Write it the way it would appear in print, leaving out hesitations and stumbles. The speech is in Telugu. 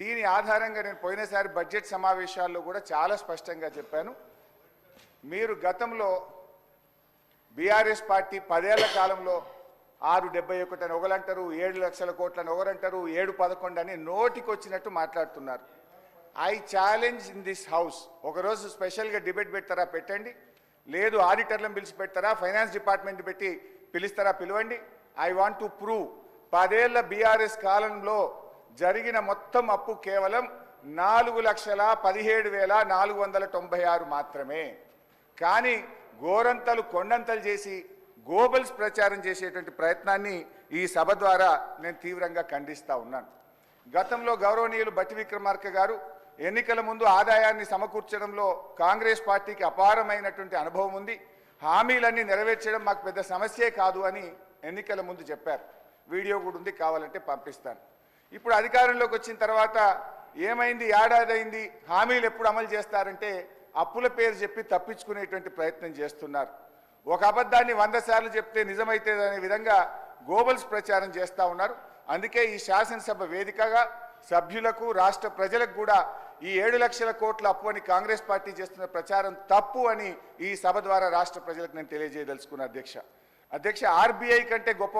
దీని ఆధారంగా నేను పోయినసారి బడ్జెట్ సమావేశాల్లో కూడా చాలా స్పష్టంగా చెప్పాను. మీరు గతంలో బీఆర్ఎస్ పార్టీ 10 ఏళ్ల కాలంలో 671 అని ఒకరంటారు, 7 లక్షల కోట్లని ఒకరంటారు, 711 అని నోటికొచ్చినట్టు మాట్లాడుతున్నారు. I challenge in this house, ఒకరోజు స్పెషల్గా డిబేట్ పెడతారా పెట్టండి, లేదు ఆడిటర్లను పిలిచి పెడతారా, ఫైనాన్స్ డిపార్ట్మెంట్ పెట్టి పిలుస్తారా పిలవండి. ఐ వాంట్ టు ప్రూవ్ 10 ఏళ్ల బీఆర్ఎస్ కాలంలో జరిగిన మొత్తం అప్పు కేవలం 4,17,496 మాత్రమే. కానీ గోరంతలు కొండంతలు చేసి గోబల్స్ ప్రచారం చేసేటువంటి ప్రయత్నాన్ని ఈ సభ ద్వారా నేను తీవ్రంగా ఖండిస్తూ ఉన్నాను. గతంలో గౌరవనీయులు బట్టి విక్రమార్క గారు ఎన్నికల ముందు ఆదాయాన్ని సమకూర్చడంలో కాంగ్రెస్ పార్టీకి అపారమైనటువంటి అనుభవం ఉంది, హామీలన్నీ నెరవేర్చడం మాకు పెద్ద సమస్యే కాదు అని ఎన్నికల ముందు చెప్పారు. వీడియో కూడా ఉంది, కావాలంటే పంపిస్తాను. ఇప్పుడు అధికారంలోకి వచ్చిన తర్వాత ఏమైంది, ఏడాది అయింది, హామీలు ఎప్పుడు అమలు చేస్తారంటే అప్పుల పేరు చెప్పి తప్పించుకునేటువంటి ప్రయత్నం చేస్తున్నారు. ఒక అబద్ధాన్ని 100 సార్లు చెప్తే నిజమైతే అనే విధంగా గోబల్స్ ప్రచారం చేస్తూ ఉన్నారు. అందుకే ఈ శాసనసభ వేదికగా సభ్యులకు రాష్ట్ర ప్రజలకు కూడా ఈ 7 లక్షల కోట్ల అప్పు అని కాంగ్రెస్ పార్టీ చేస్తున్న ప్రచారం తప్పు అని ఈ సభ ద్వారా రాష్ట్ర ప్రజలకు నేను తెలియజేయదలుచుకున్నా. అధ్యక్ష, ఆర్బీఐ కంటే గొప్ప